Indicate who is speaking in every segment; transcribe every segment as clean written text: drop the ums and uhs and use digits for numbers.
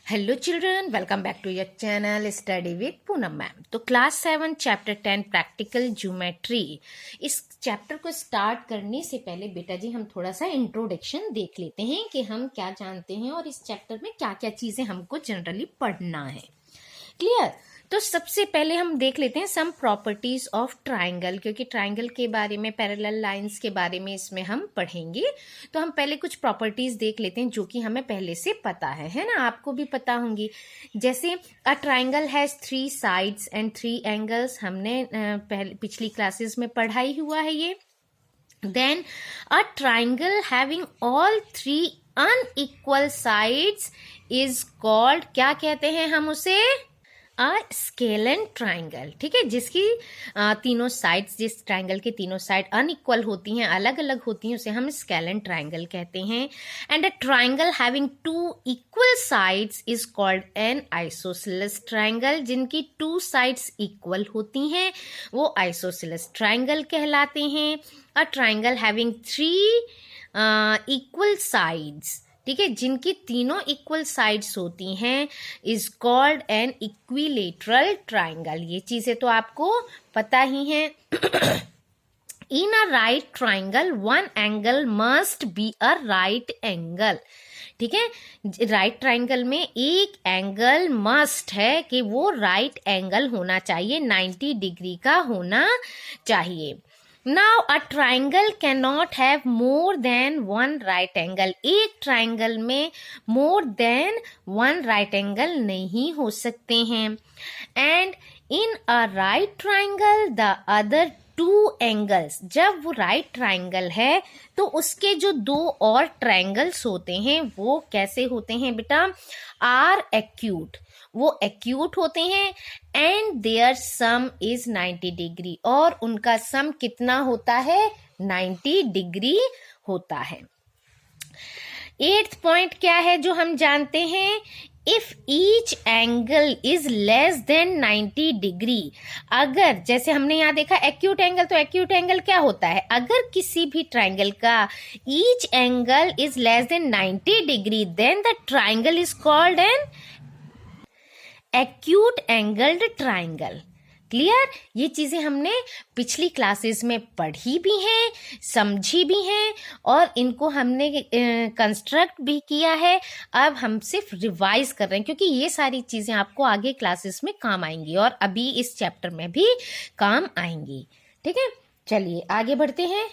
Speaker 1: Hello children, welcome back to your channel study with Poonam ma'am. तो class 7 chapter 10 practical geometry, इस chapter को start करने से पहले बेटा जी हम थोड़ा सा इंट्रोडक्शन देख लेते हैं कि हम क्या जानते हैं और इस चैप्टर में क्या क्या चीज़ें हमको जनरली पढ़ना है। क्लियर? तो सबसे पहले हम देख लेते हैं सम प्रॉपर्टीज ऑफ ट्राइंगल, क्योंकि ट्राइंगल के बारे में, पैरेलल लाइंस के बारे में इसमें हम पढ़ेंगे। तो हम पहले कुछ प्रॉपर्टीज देख लेते हैं जो कि हमें पहले से पता है ना, आपको भी पता होंगी। जैसे a triangle has 3 sides and 3 angles, हमने पिछली क्लासेस में पढ़ाई हुआ है ये। Then a triangle having all 3 unequal sides is called, क्या कहते हैं हम उसे? Scalene triangle. ठीक है, जिसकी तीनों साइड्स, जिस ट्राइंगल के तीनों साइड अनइक्वल होती हैं, अलग अलग होती हैं, उसे हम स्केलन ट्राइंगल कहते हैं। And a triangle having 2 equal sides is called N isosceles triangle. जिनकी 2 साइड्स इक्वल होती हैं वो आइसोसेलेस ट्राइंगल कहलाते हैं। A triangle having 3 equal sides, ठीक है, जिनकी तीनों इक्वल साइड्स होती हैं, is called an equilateral triangle. ये चीजें तो आपको पता ही हैं। In a right triangle 1 angle must be a right angle. ठीक है, राइट ट्राइंगल में एक एंगल मस्ट है कि वो राइट एंगल होना चाहिए, 90 डिग्री का होना चाहिए। Now a triangle cannot have more than 1 right angle. एक ट्राइंगल में more than 1 right angle नहीं हो सकते हैं। And in a right triangle the other 2 angles, जब वो राइट ट्राइंगल है तो उसके जो 2 और ट्राइंगल्स होते हैं वो कैसे होते हैं बेटा? आर एक्यूट, वो एक्यूट होते हैं। And their sum is 90 degree, और उनका सम कितना होता है? 90 डिग्री होता है। 8th पॉइंट क्या है जो हम जानते हैं? If each angle is less than 90 degree, अगर, जैसे हमने यहाँ देखा एक्यूट एंगल, तो एक्यूट एंगल क्या होता है? अगर किसी भी ट्राइंगल का each angle is less than 90 degree then the triangle is called an acute angled triangle. Clear? ये चीजें हमने पिछली क्लासेस में पढ़ी भी हैं, समझी भी हैं, और इनको हमने कंस्ट्रक्ट भी किया है। अब हम सिर्फ रिवाइज कर रहे हैं, क्योंकि ये सारी चीजें आपको आगे क्लासेस में काम आएंगी और अभी इस चैप्टर में भी काम आएंगी। ठीक है, चलिए आगे बढ़ते हैं।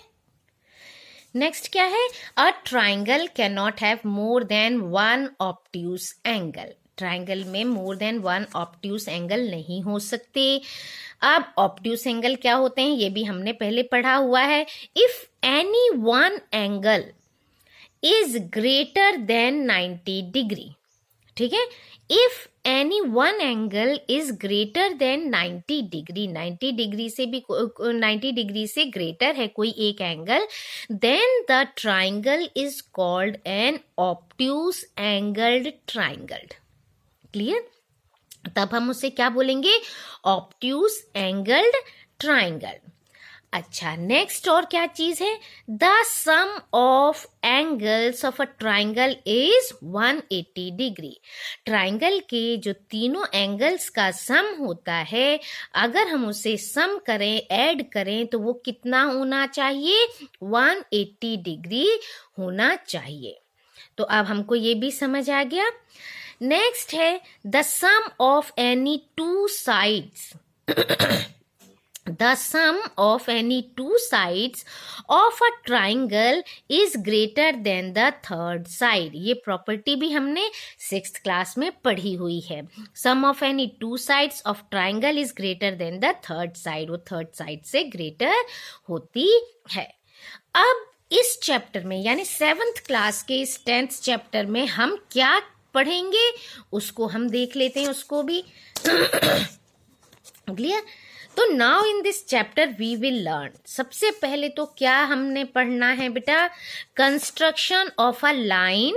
Speaker 1: नेक्स्ट क्या है? A triangle can not have more than 1 obtuse angle. Triangle में मोर देन 1 ऑब्ट्यूज एंगल नहीं हो सकते। अब ऑब्ट्यूज एंगल क्या होते हैं ये भी हमने पहले पढ़ा हुआ है। If any 1 angle is greater than 90 degree, ठीक है, if any 1 angle is greater than 90 degree, 90 degree से भी 90 डिग्री से ग्रेटर है कोई एक angle, then the triangle is called an obtuse angled triangle. Clear? तब हम उसे क्या बोलेंगे? Obtuse angled triangle. अच्छा, नेक्स्ट और क्या चीज है? The sum of angles of a triangle is 180 degree. Triangle के जो तीनों एंगल्स का सम होता है, अगर हम उसे सम करें, ऐड करें, तो वो कितना होना चाहिए? 180 डिग्री होना चाहिए। तो अब हमको ये भी समझ आ गया। नेक्स्ट है the sum of any 2 sides the sum of any 2 sides of a triangle is greater than the third side। ये प्रॉपर्टी भी हमने 6th क्लास में पढ़ी हुई है। sum of any 2 sides of triangle is greater than the third side, वो third side से greater होती है। अब इस चैप्टर में, यानी 7th क्लास के इस 10th चैप्टर में हम क्या पढ़ेंगे उसको हम देख लेते हैं, उसको भी। क्लियर? तो now in this chapter we will learn, सबसे पहले तो क्या हमने पढ़ना है बेटा? Construction of a line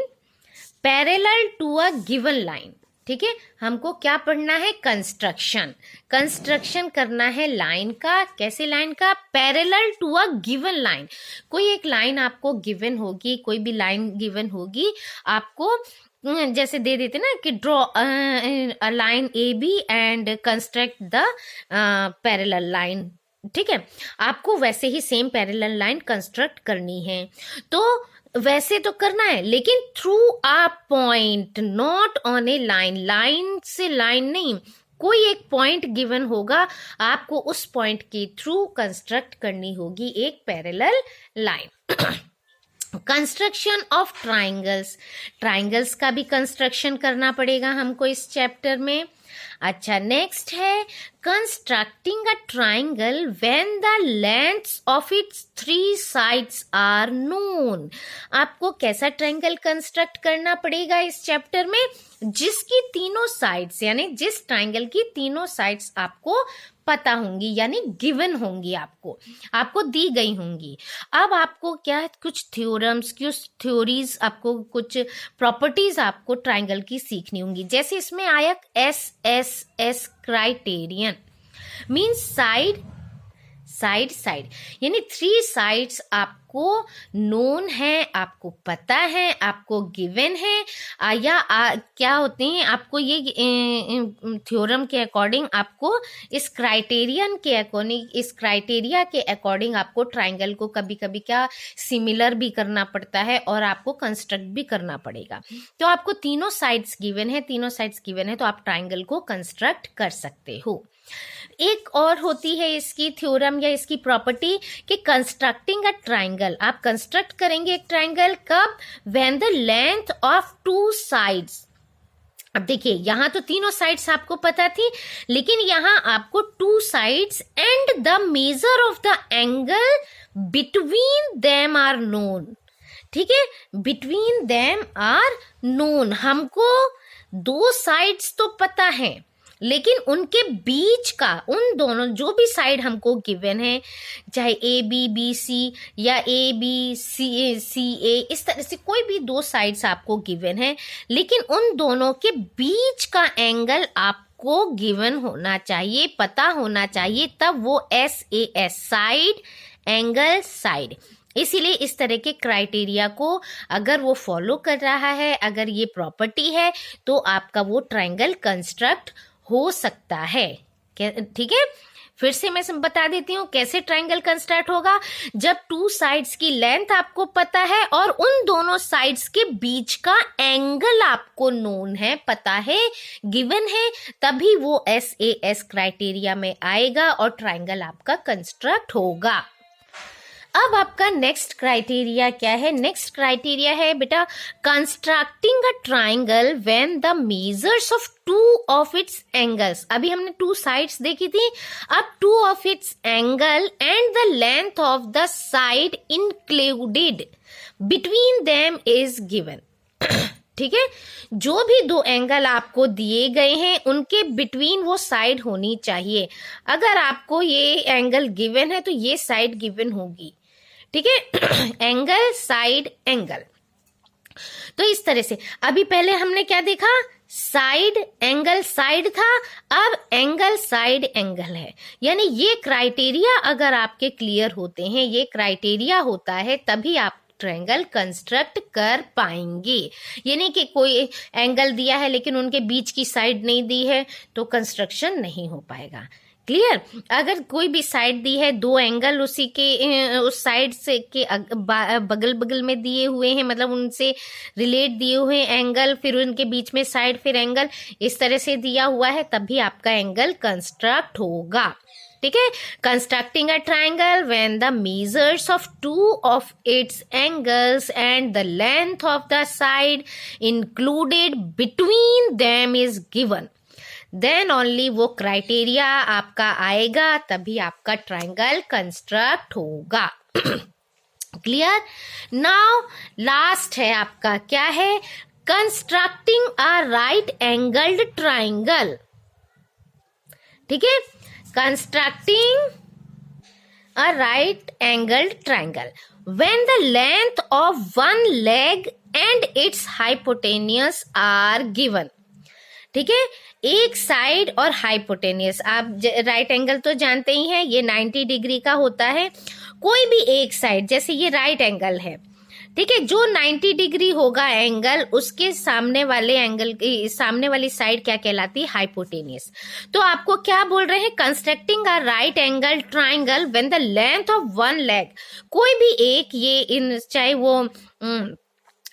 Speaker 1: parallel to a given line. ठीक है, हमको क्या पढ़ना है? कंस्ट्रक्शन करना है लाइन का। कैसे लाइन का? Parallel to a given line. कोई एक लाइन आपको गिवन होगी, कोई भी लाइन गिवन होगी, आपको जैसे दे देते ना कि draw a line A B and construct the parallel line, ठीक है, आपको वैसे ही सेम पैरेलल लाइन कंस्ट्रक्ट करनी है। तो वैसे तो करना है, लेकिन through a point, not on a line, line से लाइन नहीं, कोई एक पॉइंट गिवन होगा, आपको उस पॉइंट के थ्रू कंस्ट्रक्ट करनी होगी एक parallel line. Construction of triangles, triangles का भी कंस्ट्रक्शन करना पड़ेगा हमको इस चैप्टर में। अच्छा, नेक्स्ट है constructing a triangle when the lengths of its 3 sides are known. आपको कैसा ट्राइंगल कंस्ट्रक्ट करना पड़ेगा इस चैप्टर में, जिसकी तीनों साइड्स, यानी जिस ट्राइंगल की तीनों साइड्स आपको पता होंगी, यानी गिवन होंगी, आपको दी गई होंगी। अब आपको क्या है, कुछ थ्योरम्स, कुछ थ्योरीज, आपको कुछ प्रॉपर्टीज आपको ट्राइंगल की सीखनी होंगी। जैसे इसमें आया SSS क्राइटेरियन, मीन्स साइड, यानी 3 साइड्स आपको नोन है, आपको पता है, आपको गिवन है, क्या होते हैं, आपको ये थ्योरम के अकॉर्डिंग, आपको इस क्राइटेरियन के अकॉर्डिंग, इस क्राइटेरिया के अकॉर्डिंग आपको ट्राइंगल को कभी कभी क्या सिमिलर भी करना पड़ता है और आपको कंस्ट्रक्ट भी करना पड़ेगा। तो आपको तीनों साइड्स गिवन है, तो आप ट्राइंगल को कंस्ट्रक्ट कर सकते हो। एक और होती है इसकी थ्योरम या इसकी प्रॉपर्टी कि कंस्ट्रक्टिंग अ ट्राइंगल, आप कंस्ट्रक्ट करेंगे एक ट्राइंगल कब, when the length of 2 sides. अब देखिए, यहां तो तीनों साइड्स आपको पता थी, लेकिन यहां आपको 2 sides and the measure of the angle between them are known, ठीक है, बिटवीन देम आर नोन। हमको 2 साइड्स तो पता है, लेकिन उनके बीच का, उन दोनों जो भी साइड हमको गिवन है, चाहे ABBC या ABCA, इस तरह से कोई भी 2 साइड्स आपको गिवन है, लेकिन उन दोनों के बीच का एंगल आपको गिवन होना चाहिए, पता होना चाहिए, तब वो SAS, साइड एंगल साइड। इसीलिए इस तरह के क्राइटेरिया को अगर वो फॉलो कर रहा है, अगर ये प्रॉपर्टी है, तो आपका वो ट्राइंगल कंस्ट्रक्ट हो सकता है, ठीक है। फिर से मैं बता देती हूँ कैसे ट्राइंगल कंस्ट्रक्ट होगा। जब 2 साइड्स की लेंथ आपको पता है और उन दोनों साइड्स के बीच का एंगल आपको नोन है, पता है, गिवन है, तभी वो SAS क्राइटेरिया में आएगा और ट्राइंगल आपका कंस्ट्रक्ट होगा। अब आपका नेक्स्ट क्राइटेरिया क्या है? नेक्स्ट क्राइटेरिया है बेटा constructing a triangle when the measures of 2 of its angles. अभी हमने 2 साइड्स देखी थी, अब 2 of it's angle and the length of the side included between them is given. ठीक है, जो भी 2 एंगल आपको दिए गए हैं उनके बिटवीन वो साइड होनी चाहिए। अगर आपको ये एंगल गिवन है तो ये साइड गिवन होगी, ठीक है, एंगल साइड एंगल। तो इस तरह से अभी पहले हमने क्या देखा, साइड एंगल साइड था, अब एंगल साइड एंगल है। यानी ये क्राइटेरिया अगर आपके क्लियर होते हैं, ये क्राइटेरिया होता है, तभी आप ट्रायंगल कंस्ट्रक्ट कर पाएंगे। यानी कि कोई एंगल दिया है लेकिन उनके बीच की साइड नहीं दी है तो कंस्ट्रक्शन नहीं हो पाएगा। क्लियर? अगर कोई भी साइड दी है, 2 एंगल उसी के उस साइड से के बगल बगल में दिए हुए हैं, मतलब उनसे रिलेट दिए हुए एंगल, फिर उनके बीच में साइड, फिर एंगल, इस तरह से दिया हुआ है, तभी आपका एंगल कंस्ट्रक्ट होगा। ठीक है, constructing a triangle when the measures of 2 of its angles and the length of the side included between them is given, then only वो क्राइटेरिया आपका आएगा, तभी आपका ट्राइंगल कंस्ट्रक्ट होगा। क्लियर? नाउ लास्ट है आपका, क्या है, constructing a right angled triangle. ठीक है, constructing a right angled triangle when the length of one leg and its hypotenuse are given। ठीक है, एक साइड और हाइपोटेनियस, आप राइट एंगल तो जानते ही हैं, ये 90 डिग्री का होता है। कोई भी एक साइड, जैसे ये राइट एंगल है ठीक है, जो 90 डिग्री होगा एंगल, उसके सामने वाले एंगल की सामने वाली साइड क्या कहलाती है, हाइपोटेनियस। तो आपको क्या बोल रहे हैं, constructing a right angle triangle when the length of one leg, कोई भी एक ये इन चाहे वो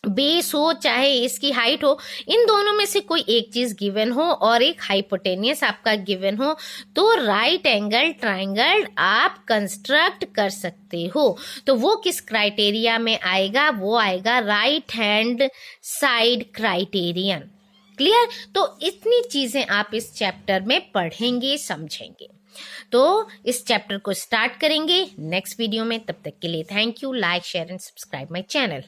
Speaker 1: बेस हो चाहे इसकी हाइट हो, इन दोनों में से कोई एक चीज गिवन हो और एक हाइपोटेनियस आपका गिवन हो, तो राइट एंगल ट्राइंगल आप कंस्ट्रक्ट कर सकते हो। तो वो किस क्राइटेरिया में आएगा, वो आएगा right hand side criterion. Clear. तो इतनी चीजें आप इस चैप्टर में पढ़ेंगे समझेंगे। तो इस चैप्टर को स्टार्ट करेंगे नेक्स्ट वीडियो में। तब तक के लिए thank you. Like share and subscribe my channel.